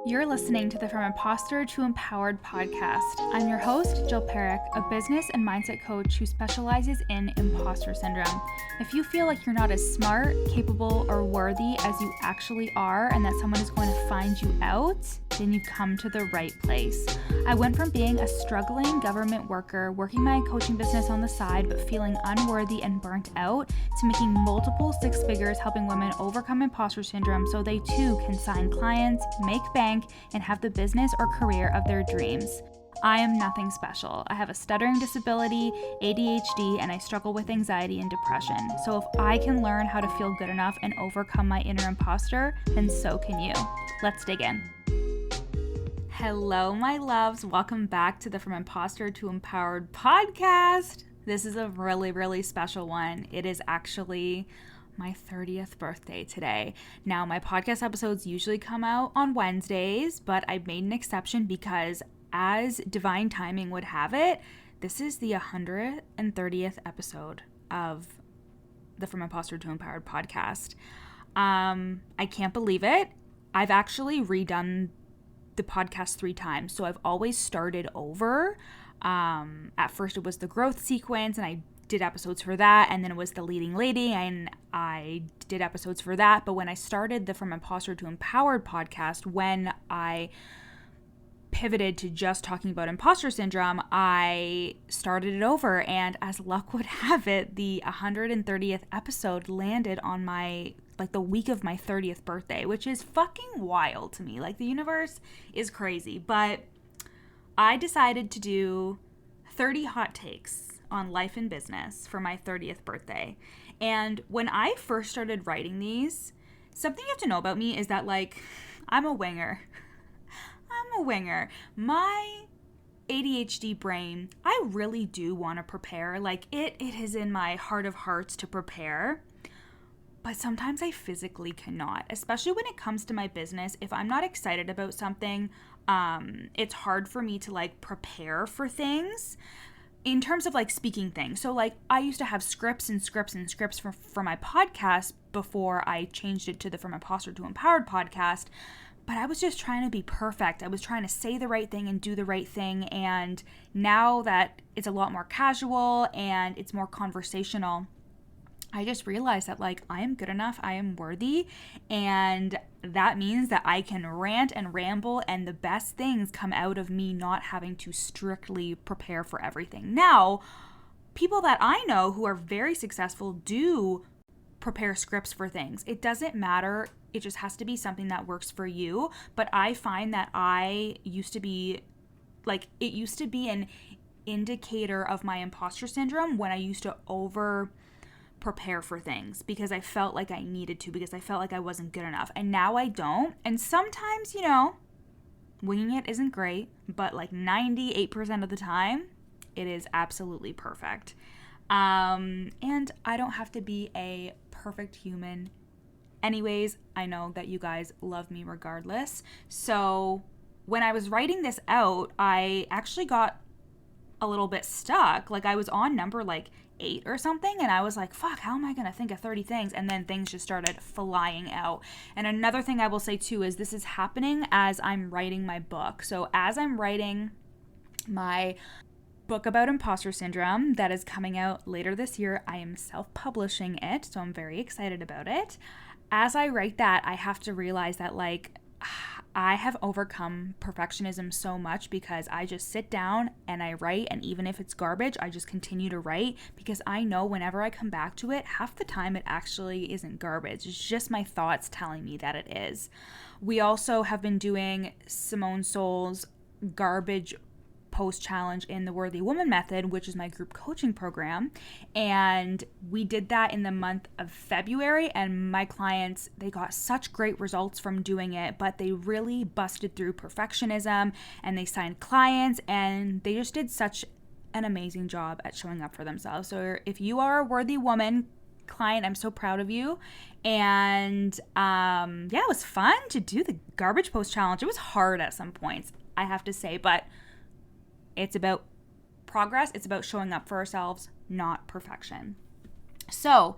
You're listening to the From Imposter to Empowered podcast. I'm your host, Jill Perrick, a business and mindset coach who specializes in imposter syndrome. If you feel like you're not as smart, capable, or worthy as you actually are, and that someone is going to find you out, then you've come to the right place. I went from being a struggling government worker, working my coaching business on the side, but feeling unworthy and burnt out, to making multiple six figures helping women overcome imposter syndrome so they too can sign clients, make bank, and have the business or career of their dreams. I am nothing special. I have a stuttering disability, ADHD, and I struggle with anxiety and depression. So if I can learn how to feel good enough and overcome my inner imposter, then so can you. Let's dig in. Hello, my loves. Welcome back to the From Imposter to Empowered podcast. This is a really, really special one. It is actually my 30th birthday today. Now, my podcast episodes usually come out on Wednesdays, but I made an exception because, as divine timing would have it, this is the 130th episode of the From Imposter to Empowered podcast. I can't believe it. I've actually redone the podcast 3 times, so I've always started over. At first it was the growth sequence, and I did episodes for that, and then it was the leading lady, and I did episodes for that. But when I started the From Imposter to Empowered podcast, when I pivoted to just talking about imposter syndrome, I started it over, and as luck would have it, the 130th episode landed on the week of my 30th birthday, which is fucking wild to me. Like, the universe is crazy. But I decided to do 30 hot takes on life and business for my 30th birthday. And when I first started writing these, something you have to know about me is that, I'm a winger. My ADHD brain, I really do want to prepare. It is in my heart of hearts to prepare. But sometimes I physically cannot, especially when it comes to my business. If I'm not excited about something, it's hard for me to prepare for things in terms of speaking things. So I used to have scripts for my podcast before I changed it to the From Imposter to Empowered podcast. But I was just trying to be perfect. I was trying to say the right thing and do the right thing. And now that it's a lot more casual and it's more conversational, I just realized that I am good enough, I am worthy, and that means that I can rant and ramble, and the best things come out of me not having to strictly prepare for everything. Now, people that I know who are very successful do prepare scripts for things. It doesn't matter, it just has to be something that works for you. But I find that it used to be an indicator of my imposter syndrome when I used to prepare for things because I felt like I needed to, because I felt like I wasn't good enough. And now I don't. And sometimes, winging it isn't great, but 98% of the time, it is absolutely perfect. And I don't have to be a perfect human. Anyways, I know that you guys love me regardless. So when I was writing this out, I actually got a little bit stuck. I was on number 8 or something, and I was like, fuck, how am I gonna think of 30 things? And then things just started flying out. And another thing I will say too is this is happening as I'm writing my book. So as I'm writing my book about imposter syndrome that is coming out later this year, I am self-publishing it, so I'm very excited about it. As I write that, I have to realize that I have overcome perfectionism so much because I just sit down and I write, and even if it's garbage, I just continue to write because I know whenever I come back to it, half the time it actually isn't garbage. It's just my thoughts telling me that it is. We also have been doing Simone Soul's garbage post challenge in the Worthy Woman Method, which is my group coaching program. And we did that in the month of February, and my clients, they got such great results from doing it, but they really busted through perfectionism and they signed clients, and they just did such an amazing job at showing up for themselves. So if you are a worthy woman client, I'm so proud of you. And it was fun to do the garbage post challenge. It was hard at some points, I have to say, but it's about progress. It's about showing up for ourselves, not perfection. So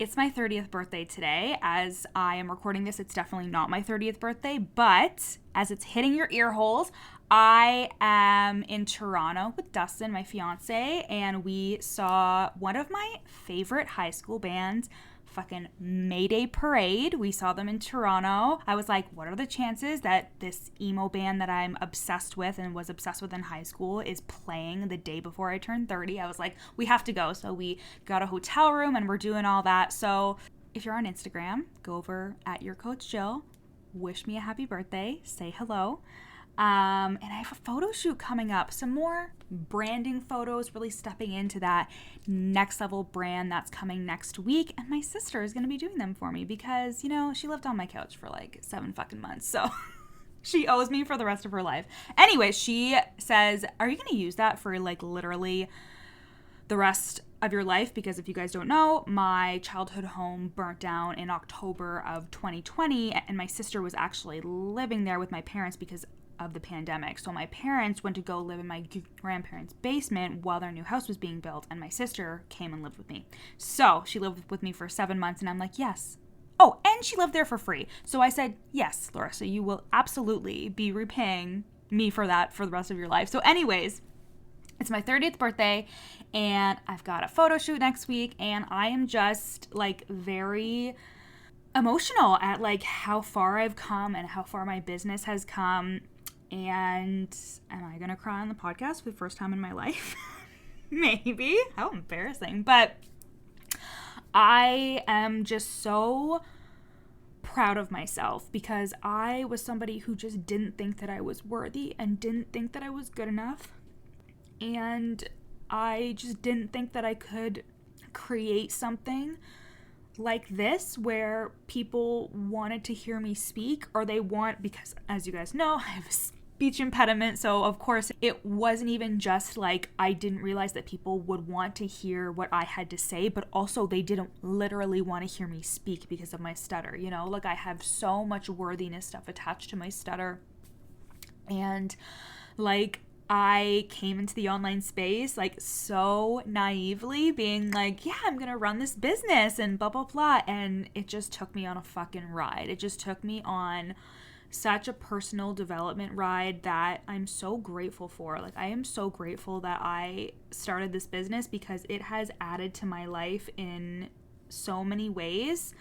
It's my 30th birthday today. As I am recording this, it's definitely not my 30th birthday, but as it's hitting your ear holes, I am in Toronto with Dustin, my fiance, and we saw one of my favorite high school bands, fucking Mayday Parade. We saw them in Toronto. I was like, what are the chances that this emo band that I'm obsessed with and was obsessed with in high school is playing the day before I turned 30? I was like, we have to go. So we got a hotel room and we're doing all that. So if you're on Instagram, go over at Your Coach Jill, wish me a happy birthday, say hello. And I have a photo shoot coming up, some more branding photos, really stepping into that next level brand that's coming next week. And my sister is going to be doing them for me because, you know, she lived on my couch for like 7 fucking months. So she owes me for the rest of her life. Anyway, she says, are you going to use that for like literally the rest of your life? Because if you guys don't know, my childhood home burnt down in October of 2020. And my sister was actually living there with my parents because of the pandemic. So my parents went to go live in my grandparents' basement while their new house was being built, and my sister came and lived with me. So she lived with me for 7 months, and I'm like, yes. Oh, and she lived there for free. So I said, yes, Larissa, you will absolutely be repaying me for that for the rest of your life. So anyways, it's my 30th birthday, and I've got a photo shoot next week, and I am just like very emotional at like how far I've come and how far my business has come. And am I gonna cry on the podcast for the first time in my life? Maybe. How embarrassing. But I am just so proud of myself because I was somebody who just didn't think that I was worthy and didn't think that I was good enough. And I just didn't think that I could create something like this where people wanted to hear me speak, or because as you guys know, I have a speech impediment. So of course it wasn't even just like I didn't realize that people would want to hear what I had to say, but also they didn't literally want to hear me speak because of my stutter. You know, like I have so much worthiness stuff attached to my stutter. And like I came into the online space like so naively being like, yeah, I'm going to run this business and blah, blah, blah. And it just took me on a fucking ride. It just took me on such a personal development ride that I'm so grateful for. Like I am so grateful that I started this business because it has added to my life in so many ways.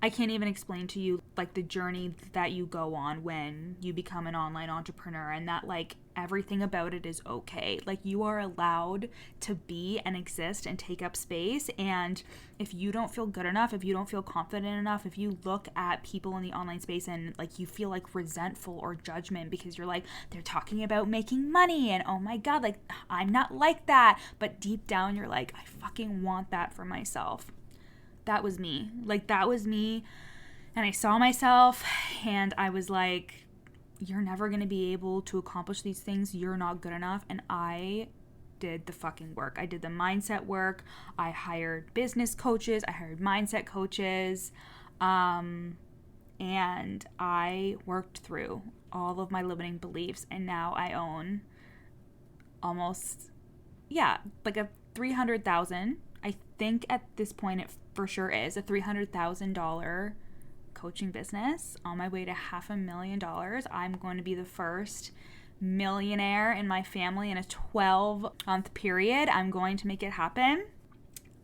I can't even explain to you like the journey that you go on when you become an online entrepreneur, and that like everything about it is okay. Like you are allowed to be and exist and take up space. And if you don't feel good enough, if you don't feel confident enough, if you look at people in the online space and like you feel like resentful or judgment because you're like, they're talking about making money and oh my God, like I'm not like that. But deep down you're like, I fucking want that for myself. That was me. Like that was me. And I saw myself and I was like, you're never going to be able to accomplish these things. You're not good enough. And I did the fucking work. I did the mindset work. I hired business coaches. I hired mindset coaches. And I worked through all of my limiting beliefs. And now I own almost, like a $300,000. I think at this point it for sure is a $300,000 coaching business on my way to $500,000. I'm going to be the first millionaire in my family in a 12-month period. I'm going to make it happen.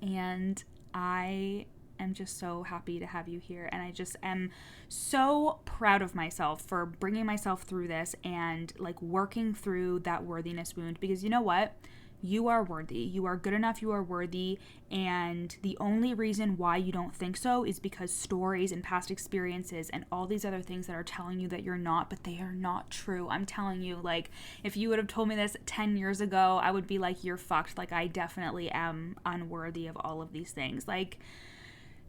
And I am just so happy to have you here. And I just am so proud of myself for bringing myself through this and like working through that worthiness wound, because you know what? You are worthy. You are good enough. You are worthy. And the only reason why you don't think so is because stories and past experiences and all these other things that are telling you that you're not, but they are not true. I'm telling you, like, if you would have told me this 10 years ago, I would be like, you're fucked. Like, I definitely am unworthy of all of these things. Like,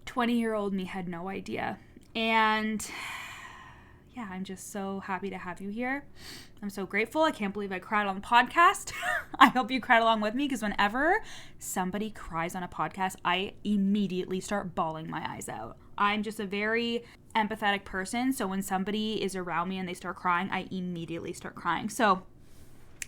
20-year-old me had no idea. And yeah, I'm just so happy to have you here. I'm so grateful. I can't believe I cried on the podcast. I hope you cried along with me, because whenever somebody cries on a podcast, I immediately start bawling my eyes out. I'm just a very empathetic person. So when somebody is around me and they start crying, I immediately start crying. So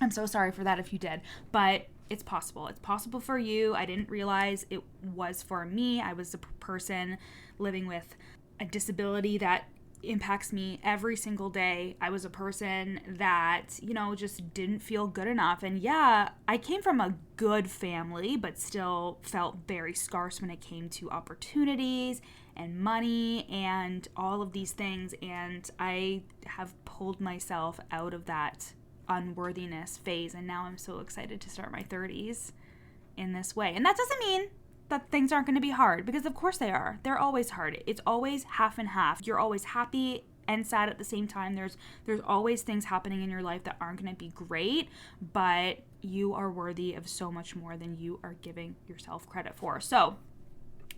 I'm so sorry for that if you did. But It's possible. It's possible for you. I didn't realize it was for me. I was a person living with a disability that impacts me every single day. I was a person that, just didn't feel good enough. And yeah, I came from a good family, but still felt very scarce when it came to opportunities and money and all of these things. And I have pulled myself out of that unworthiness phase, and now I'm so excited to start my 30s in this way. And that doesn't mean that things aren't going to be hard, because of course they are. They're always hard. It's always half and half. You're always happy and sad at the same time. There's always things happening in your life that aren't going to be great, but you are worthy of so much more than you are giving yourself credit for. So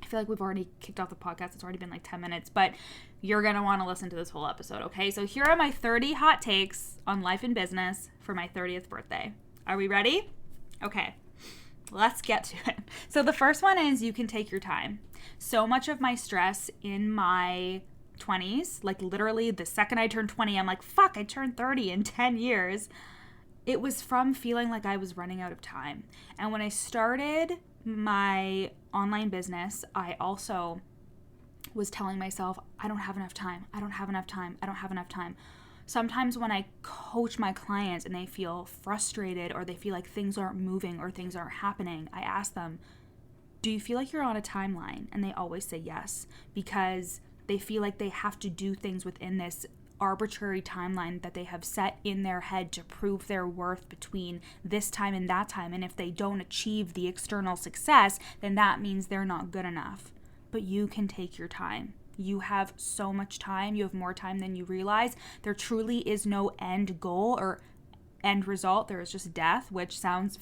I feel like we've already kicked off the podcast. It's already been like 10 minutes, but you're going to want to listen to this whole episode, okay? So here are my 30 hot takes on life and business for my 30th birthday. Are we ready? Okay, let's get to it. So the first one is you can take your time. So much of my stress in my 20s, like literally the second I turned 20, I'm like, fuck, I turned 30 in 10 years. It was from feeling like I was running out of time. And when I started my online business, I also was telling myself, I don't have enough time. I don't have enough time. I don't have enough time. Sometimes when I coach my clients and they feel frustrated or they feel like things aren't moving or things aren't happening, I ask them, do you feel like you're on a timeline? And they always say yes, because they feel like they have to do things within this arbitrary timeline that they have set in their head to prove their worth between this time and that time. And if they don't achieve the external success, then that means they're not good enough. But you can take your time. You have so much time. You have more time than you realize. There truly is no end goal or end result. There is just death, which sounds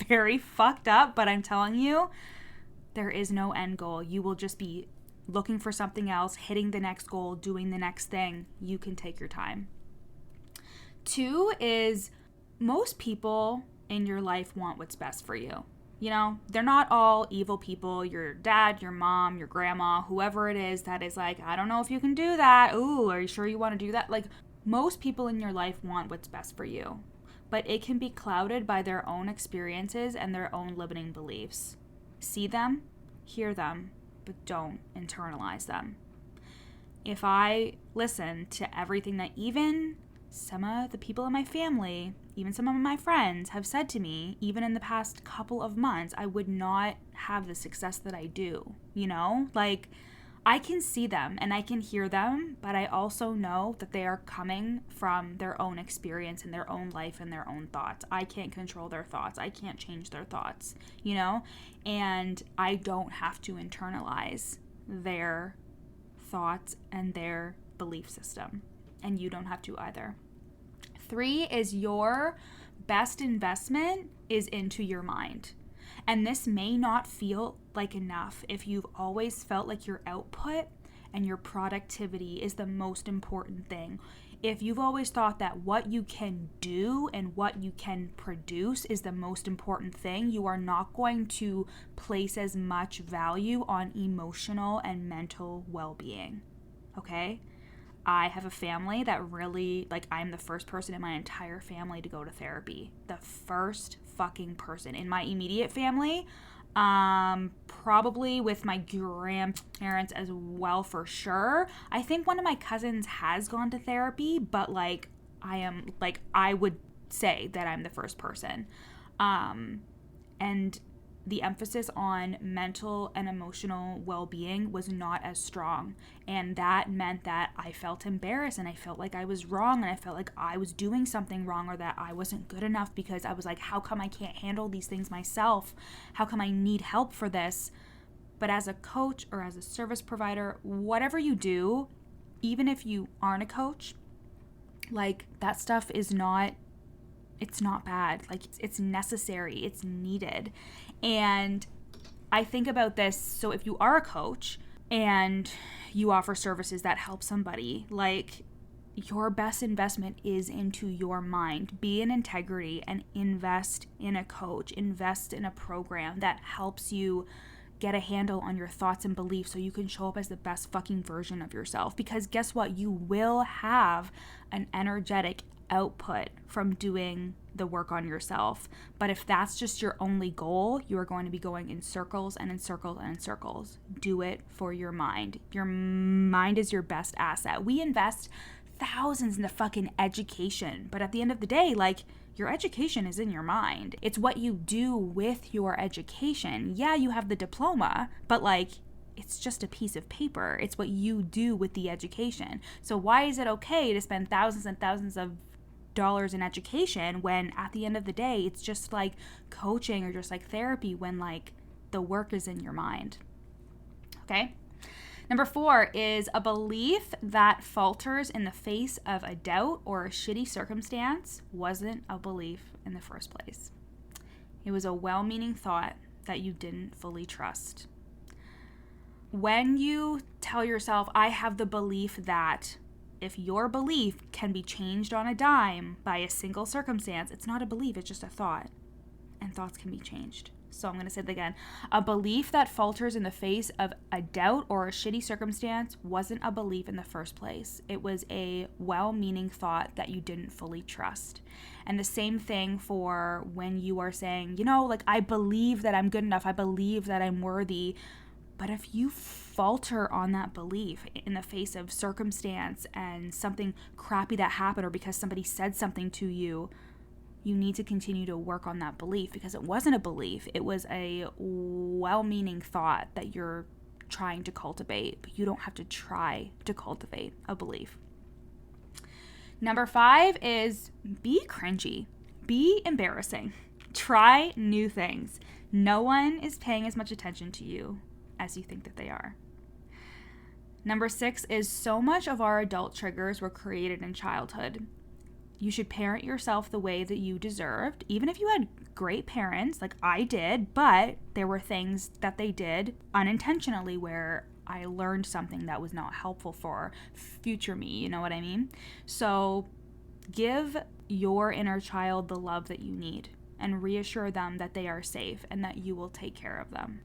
very fucked up, but I'm telling you, there is no end goal. You will just be looking for something else, hitting the next goal, doing the next thing. You can take your time. 2 is most people in your life want what's best for you. They're not all evil people. Your dad, your mom, your grandma, whoever it is that is like, I don't know if you can do that. Ooh, are you sure you want to do that? Like, most people in your life want what's best for you, but it can be clouded by their own experiences and their own limiting beliefs. See them, hear them, but don't internalize them. If I listen to everything that even some of the people in my family, even some of my friends have said to me, even in the past couple of months, I would not have the success that I do. Like, I can see them and I can hear them, but I also know that they are coming from their own experience and their own life and their own thoughts. I can't control their thoughts. I can't change their thoughts, and I don't have to internalize their thoughts and their belief system, and you don't have to either. 3 is your best investment is into your mind. And this may not feel like enough if you've always felt like your output and your productivity is the most important thing. If you've always thought that what you can do and what you can produce is the most important thing, you are not going to place as much value on emotional and mental well-being. Okay? I have a family that really, I'm the first person in my entire family to go to therapy. The first fucking person in my immediate family, probably with my grandparents as well, for sure. I think one of my cousins has gone to therapy, but I would say that I'm the first person. And the emphasis on mental and emotional well-being was not as strong. And that meant that I felt embarrassed and I felt like I was wrong and I felt like I was doing something wrong or that I wasn't good enough, because I was like, how come I can't handle these things myself? How come I need help for this? But as a coach or as a service provider, whatever you do, even if you aren't a coach, that stuff is not, it's not bad. It's necessary. It's needed. And I think about this. So if you are a coach and you offer services that help somebody, your best investment is into your mind. Be in integrity and invest in a coach. Invest in a program that helps you get a handle on your thoughts and beliefs so you can show up as the best fucking version of yourself. Because guess what? You will have an energetic, output from doing the work on yourself. But if that's just your only goal, you are going to be going in circles and in circles and in circles. Do it for your mind. Your mind is your best asset. We invest thousands into fucking education, but at the end of the day, like, your education is in your mind. It's what you do with your education. Yeah, you have the diploma, but like, it's just a piece of paper. It's what you do with the education. So why is it okay to spend thousands and thousands of dollars in education when at the end of the day, it's just like coaching or just like therapy when like the work is in your mind? Okay. Number 4 is a belief that falters in the face of a doubt or a shitty circumstance wasn't a belief in the first place. It was a well-meaning thought that you didn't fully trust. When you tell yourself, I have the belief that, if your belief can be changed on a dime by a single circumstance, it's not a belief, it's just a thought. And thoughts can be changed. So I'm going to say that again. A belief that falters in the face of a doubt or a shitty circumstance wasn't a belief in the first place. It was a well-meaning thought that you didn't fully trust. And the same thing for when you are saying, you know, like, I believe that I'm good enough. I believe that I'm worthy. But if you falter on that belief in the face of circumstance and something crappy that happened, or because somebody said something to you, you need to continue to work on that belief, because it wasn't a belief. It was a well-meaning thought that you're trying to cultivate, but you don't have to try to cultivate a belief. Number 5 is be cringy. Be embarrassing. Try new things. No one is paying as much attention to you as you think that they are. Number 6 is so much of our adult triggers were created in childhood. You should parent yourself the way that you deserved, even if you had great parents, like I did, but there were things that they did unintentionally where I learned something that was not helpful for future me, you know what I mean? So give your inner child the love that you need and reassure them that they are safe and that you will take care of them.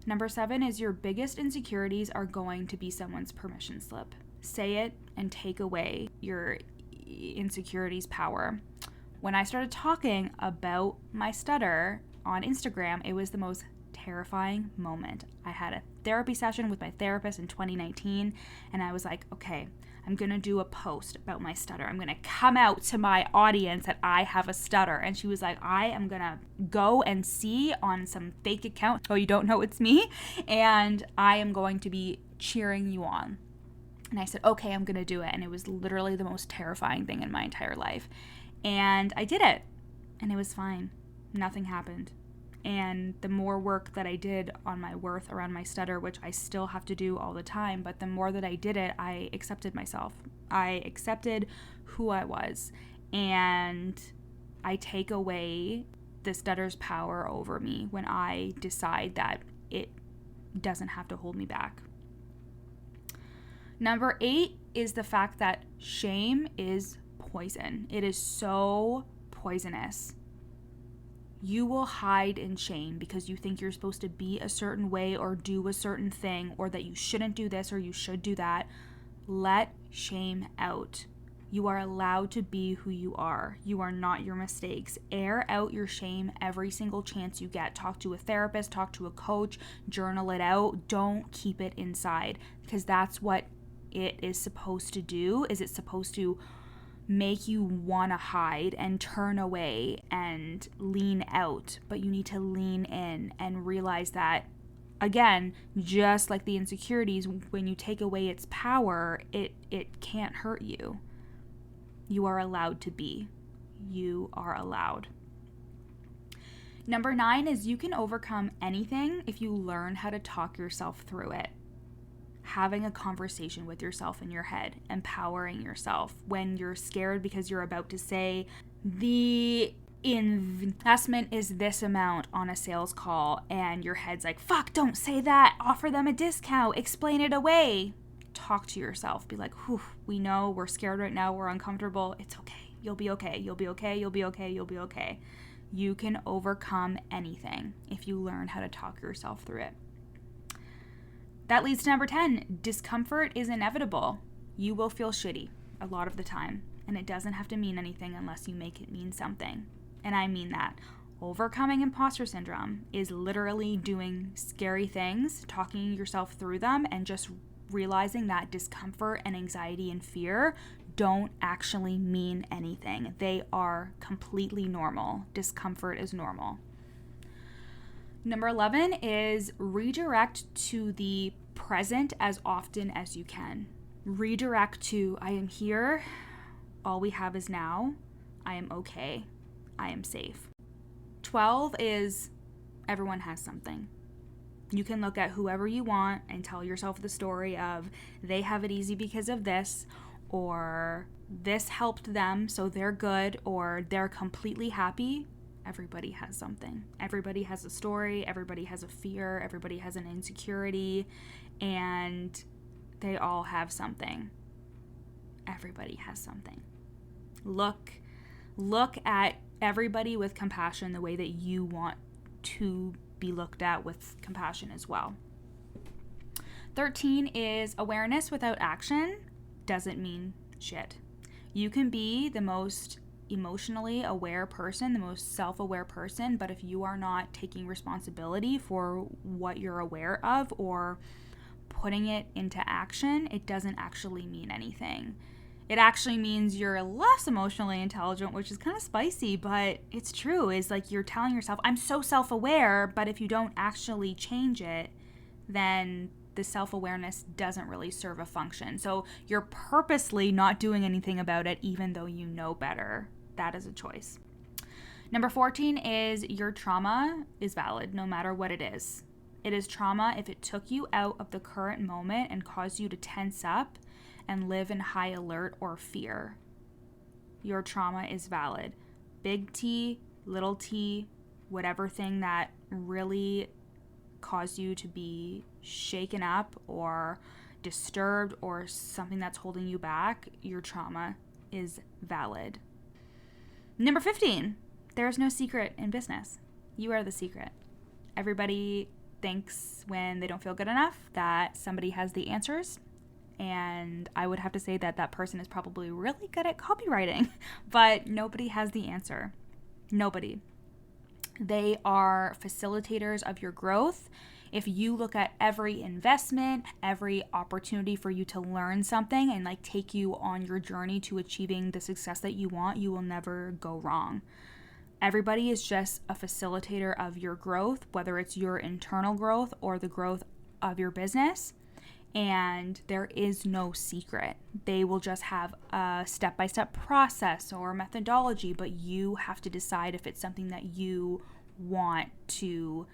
Number 7 is your biggest insecurities are going to be someone's permission slip. Say it and take away your insecurities' power. When I started talking about my stutter on Instagram, it was the most terrifying moment. I had a therapy session with my therapist in 2019, and I was like, okay, I'm going to do a post about my stutter. I'm going to come out to my audience that I have a stutter. And she was like, I am going to go and see on some fake account, oh, you don't know it's me, and I am going to be cheering you on. And I said, okay, I'm going to do it. And it was literally the most terrifying thing in my entire life. And I did it. And it was fine. Nothing happened. And the more work that I did on my worth around my stutter, which I still have to do all the time, but the more that I did it, I accepted myself. I accepted who I was. And I take away the stutter's power over me when I decide that it doesn't have to hold me back. Number 8 is the fact that shame is poison. It is so poisonous. You will hide in shame because you think you're supposed to be a certain way or do a certain thing, or that you shouldn't do this or you should do that. Let shame out. You are allowed to be who you are. You are not your mistakes. Air out your shame every single chance you get. Talk to a therapist, talk to a coach, journal it out. Don't keep it inside, because that's what it is supposed to do. Is it's supposed to make you want to hide and turn away and lean out, but you need to lean in and realize that, again, just like the insecurities, when you take away its power, it can't hurt you. You are allowed to be. You are allowed. Number 9 is you can overcome anything if you learn how to talk yourself through it. Having a conversation with yourself in your head, empowering yourself when you're scared because you're about to say the investment is this amount on a sales call and your head's like, fuck, don't say that, offer them a discount, explain it away. Talk to yourself, be like, whew, we know we're scared right now, we're uncomfortable, it's okay, you'll be okay, you'll be okay, you'll be okay, you'll be okay. You can overcome anything if you learn how to talk yourself through it. That leads to number 10, discomfort is inevitable. You will feel shitty a lot of the time, and it doesn't have to mean anything unless you make it mean something. And I mean that. Overcoming imposter syndrome is literally doing scary things, talking yourself through them, and just realizing that discomfort and anxiety and fear don't actually mean anything. They are completely normal. Discomfort is normal. Number 11 is redirect to the present as often as you can. Redirect to, I am here. All we have is now. I am okay. I am safe. 12 is everyone has something. You can look at whoever you want and tell yourself the story of they have it easy because of this, or this helped them so they're good, or they're completely happy. Everybody has something. Everybody has a story. Everybody has a fear. Everybody has an insecurity, and they all have something. Everybody has something. Look at everybody with compassion the way that you want to be looked at with compassion as well. 13 is awareness without action doesn't mean shit. You can be the most emotionally aware person, the most self-aware person, but if you are not taking responsibility for what you're aware of or putting it into action, it doesn't actually mean anything. It actually means you're less emotionally intelligent, which is kind of spicy, but it's true. It's like you're telling yourself, I'm so self-aware, but if you don't actually change it, then the self-awareness doesn't really serve a function. So you're purposely not doing anything about it, even though you know better. That is a choice. Number 14 is your trauma is valid no matter what it is. It is trauma if it took you out of the current moment and caused you to tense up and live in high alert or fear. Your trauma is valid. Big T, little t, whatever thing that really caused you to be shaken up or disturbed or something that's holding you back, your trauma is valid. Number 15, there is no secret in business. You are the secret. Everybody thinks when they don't feel good enough that somebody has the answers. And I would have to say that that person is probably really good at copywriting, but nobody has the answer. Nobody. They are facilitators of your growth. If you look at every investment, every opportunity for you to learn something and like take you on your journey to achieving the success that you want, you will never go wrong. Everybody is just a facilitator of your growth, whether it's your internal growth or the growth of your business. And there is no secret. They will just have a step-by-step process or methodology, but you have to decide if it's something that you want to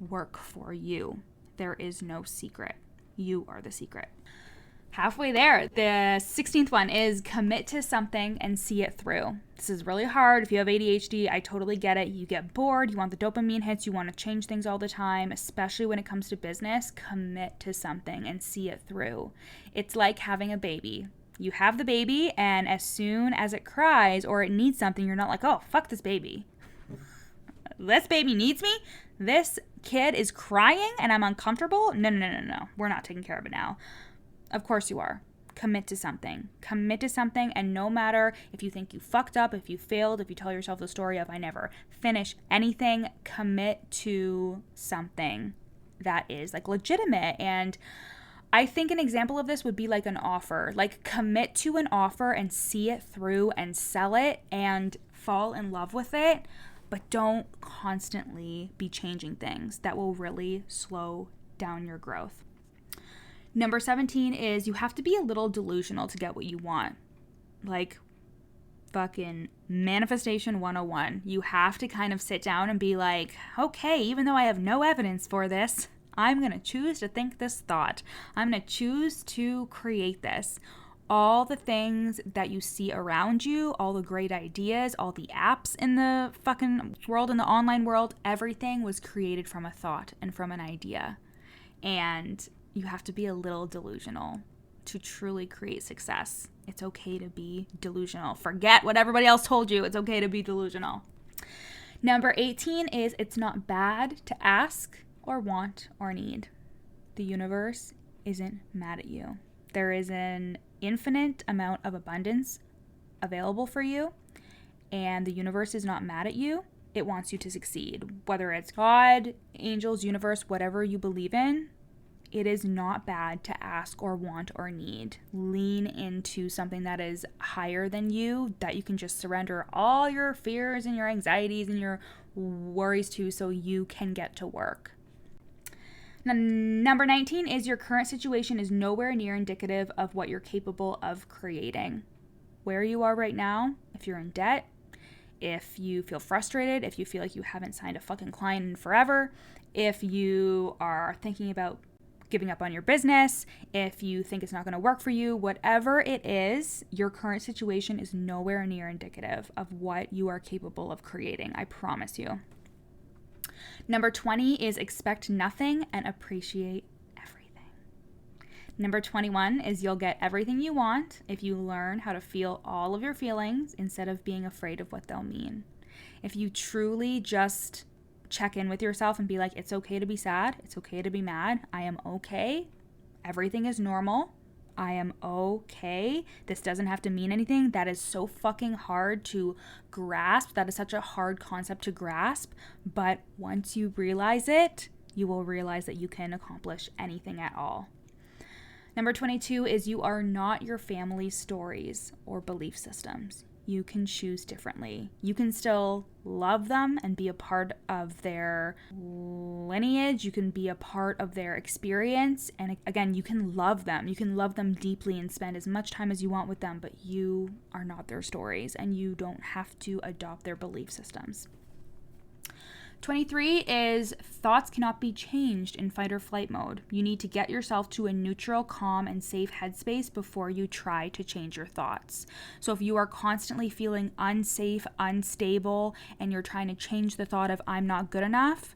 work for you. There is no secret. You are the secret. Halfway there. The 16th one is commit to something and see it through. This is really hard. If you have ADHD, I totally get it. You get bored. You want the dopamine hits. You want to change things all the time, especially when it comes to business. Commit to something and see it through. It's like having a baby. You have the baby, and as soon as it cries or it needs something, you're not like, oh, fuck this baby. This baby needs me. This kid is crying and I'm uncomfortable. No. We're not taking care of it now. Of course you are. Commit to something. Commit to something, and no matter if you think you fucked up, if you failed, if you tell yourself the story of I never finish anything, commit to something that is like legitimate. And I think an example of this would be like an offer. Like commit to an offer and see it through and sell it and fall in love with it, but don't constantly be changing things. That will really slow down your growth. Number 17 is you have to be a little delusional to get what you want. Like fucking manifestation 101. You have to kind of sit down and be like, okay, even though I have no evidence for this, I'm going to choose to think this thought. I'm going to choose to create this. All the things that you see around you, all the great ideas, all the apps in the fucking world, in the online world, everything was created from a thought and from an idea. And you have to be a little delusional to truly create success. It's okay to be delusional. Forget what everybody else told you. It's okay to be delusional. Number 18 is it's not bad to ask or want or need. The universe isn't mad at you. There is an infinite amount of abundance available for you, and the universe is not mad at you. It wants you to succeed. Whether it's God, angels, universe, whatever you believe in, it is not bad to ask or want or need. Lean into something that is higher than you, that you can just surrender all your fears and your anxieties and your worries to, so you can get to work. Now, number 19 is your current situation is nowhere near indicative of what you're capable of creating. Where you are right now, if you're in debt, if you feel frustrated, if you feel like you haven't signed a fucking client in forever, if you are thinking about giving up on your business, if you think it's not going to work for you, whatever it is, your current situation is nowhere near indicative of what you are capable of creating. I promise you. Number 20 is expect nothing and appreciate everything. Number 21 is you'll get everything you want if you learn how to feel all of your feelings instead of being afraid of what they'll mean. If you truly just check in with yourself and be like, it's okay to be sad. It's okay to be mad. I am okay. Everything is normal. I am okay. This doesn't have to mean anything. That is so fucking hard to grasp. That is such a hard concept to grasp. But once you realize it, you will realize that you can accomplish anything at all. Number 22 is you are not your family's stories or belief systems. You can choose differently. You can still love them and be a part of their lineage. You can be a part of their experience. And again, you can love them. You can love them deeply and spend as much time as you want with them, but you are not their stories and you don't have to adopt their belief systems. 23 is thoughts cannot be changed in fight or flight mode. You need to get yourself to a neutral, calm, and safe headspace before you try to change your thoughts. So if you are constantly feeling unsafe, unstable, and you're trying to change the thought of I'm not good enough,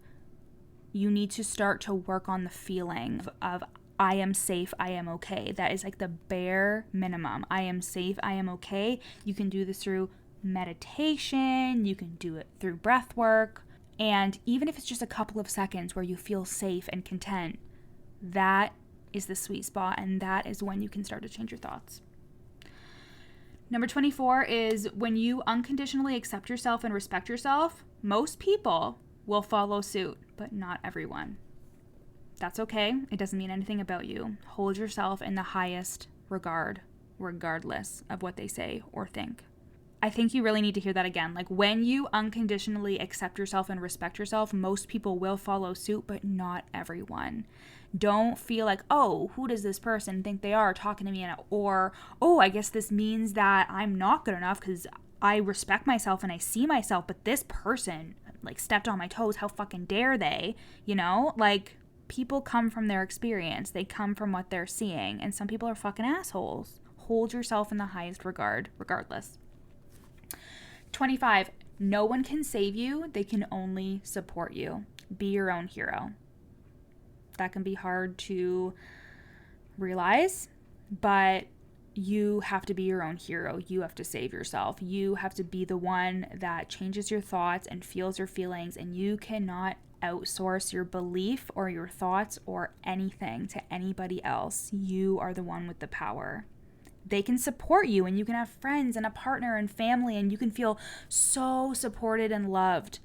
you need to start to work on the feeling of I am safe, I am okay. That is like the bare minimum. I am safe, I am okay. You can do this through meditation, you can do it through breath work. And even if it's just a couple of seconds where you feel safe and content, that is the sweet spot, and that is when you can start to change your thoughts. Number 24 is when you unconditionally accept yourself and respect yourself, most people will follow suit, but not everyone. That's okay. It doesn't mean anything about you. Hold yourself in the highest regard, regardless of what they say or think. I think you really need to hear that again. Like, when you unconditionally accept yourself and respect yourself, most people will follow suit, but not everyone. Don't feel like, oh, who does this person think they are talking to me? Or, oh, I guess this means that I'm not good enough because I respect myself and I see myself, but this person, like, stepped on my toes. How fucking dare they? You know? Like, people come from their experience. They come from what they're seeing. And some people are fucking assholes. Hold yourself in the highest regard, regardless. 25, no one can save you. They can only support you. Be your own hero. That can be hard to realize, but you have to be your own hero. You have to save yourself. You have to be the one that changes your thoughts and feels your feelings, and you cannot outsource your belief or your thoughts or anything to anybody else. You are the one with the power. They can support you, and you can have friends and a partner and family, and you can feel so supported and loved.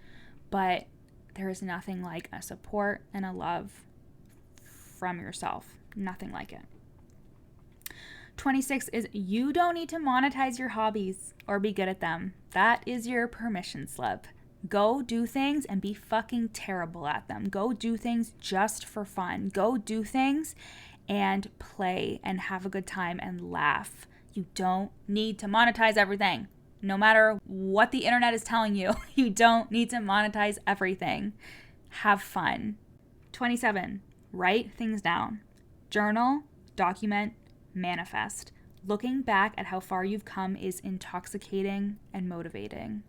But there is nothing like a support and a love from yourself. Nothing like it. 26 is you don't need to monetize your hobbies or be good at them. That is your permission slip. Go do things and be fucking terrible at them. Go do things just for fun. Go do things and play and have a good time and laugh. You don't need to monetize everything. No matter what the internet is telling you, you don't need to monetize everything. Have fun. 27, write things down. Journal, document, manifest. Looking back at how far you've come is intoxicating and motivating.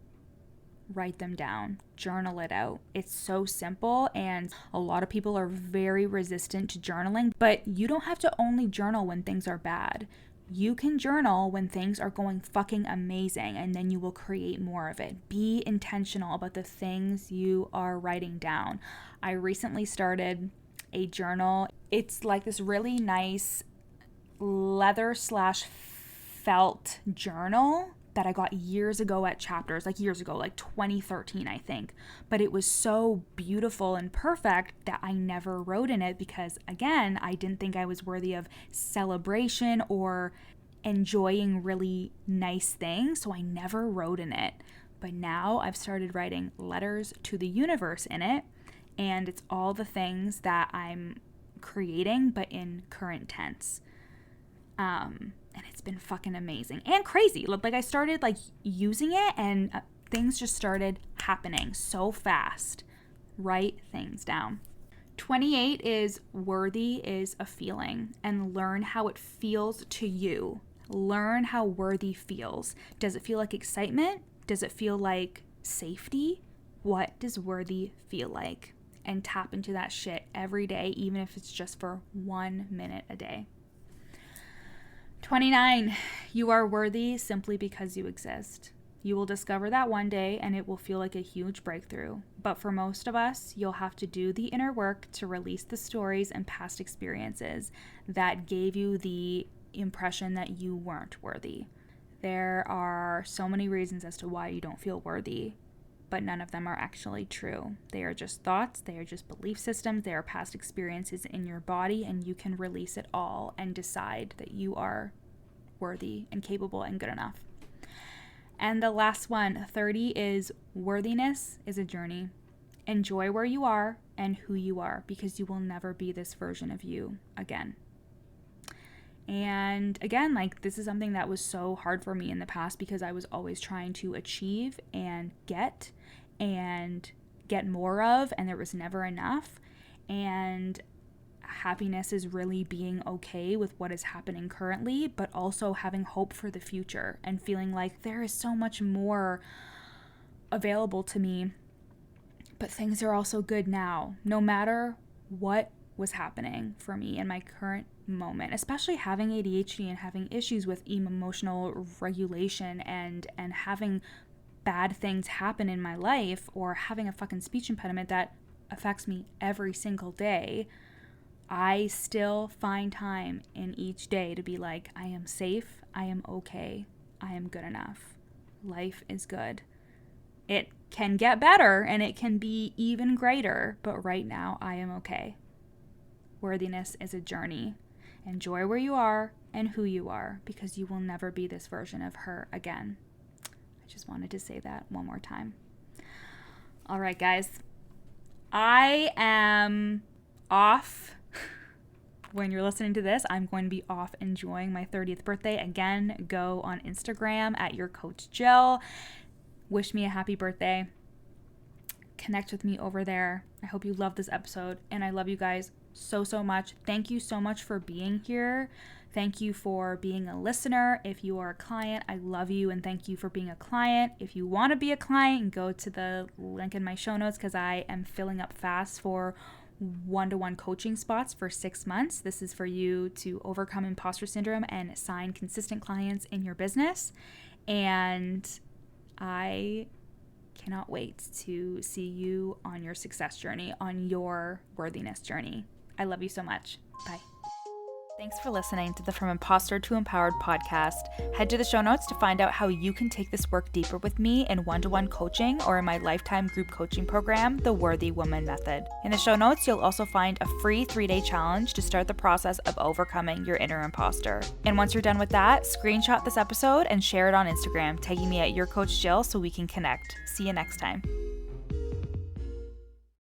Write them down, journal it out. It's so simple, and a lot of people are very resistant to journaling, but you don't have to only journal when things are bad. You can journal when things are going fucking amazing, and then you will create more of it. Be intentional about the things you are writing down. I recently started a journal. It's like this really nice leather/felt journal that I got years ago at Chapters, like 2013, I think. But it was so beautiful and perfect that I never wrote in it because, again, I didn't think I was worthy of celebration or enjoying really nice things, so I never wrote in it. But now I've started writing letters to the universe in it, and it's all the things that I'm creating, but in current tense. And it's been fucking amazing and crazy. Like I started like using it, and things just started happening so fast. Write things down. 28 is worthy is a feeling, and learn how it feels to you. Learn how worthy feels. Does it feel like excitement? Does it feel like safety? What does worthy feel like? And tap into that shit every day, even if it's just for 1 minute a day. 29, you are worthy simply because you exist. You will discover that one day, and it will feel like a huge breakthrough. But for most of us, you'll have to do the inner work to release the stories and past experiences that gave you the impression that you weren't worthy. There are so many reasons as to why you don't feel worthy, but none of them are actually true. They are just thoughts, they are just belief systems, they are past experiences in your body, and you can release it all and decide that you are worthy and capable and good enough. And the last one, 30, is worthiness is a journey. Enjoy where you are and who you are, because you will never be this version of you again. And again, like this is something that was so hard for me in the past because I was always trying to achieve and get more of, and there was never enough. And happiness is really being okay with what is happening currently, but also having hope for the future and feeling like there is so much more available to me. But things are also good now, no matter what was happening for me in my current moment, especially having ADHD and having issues with emotional regulation and having bad things happen in my life, or having a fucking speech impediment that affects me every single day. I still find time in each day to be like, I am safe, I am okay, I am good enough. Life is good. It can get better and it can be even greater, but right now I am okay. Worthiness is a journey. Enjoy where you are and who you are, because you will never be this version of her again. I just wanted to say that one more time. All right, guys. I am off. When you're listening to this, I'm going to be off enjoying my 30th birthday. Again, go on Instagram at your coach Jill. Wish me a happy birthday. Connect with me over there. I hope you love this episode, and I love you guys so much. Thank you so much for being here. Thank you for being a listener. If you are a client, I love you, and thank you for being a client. If you want to be a client, go to the link in my show notes, because I am filling up fast for one-to-one coaching spots for 6 months. This is for you to overcome imposter syndrome and sign consistent clients in your business. And I cannot wait to see you on your success journey, on your worthiness journey. I love you so much. Bye. Thanks for listening to the From Imposter to Empowered podcast. Head to the show notes to find out how you can take this work deeper with me in one-to-one coaching or in my lifetime group coaching program, The Worthy Woman Method. In the show notes, you'll also find a free 3-day challenge to start the process of overcoming your inner imposter. And once you're done with that, screenshot this episode and share it on Instagram, tagging me at Your Coach Jill so we can connect. See you next time.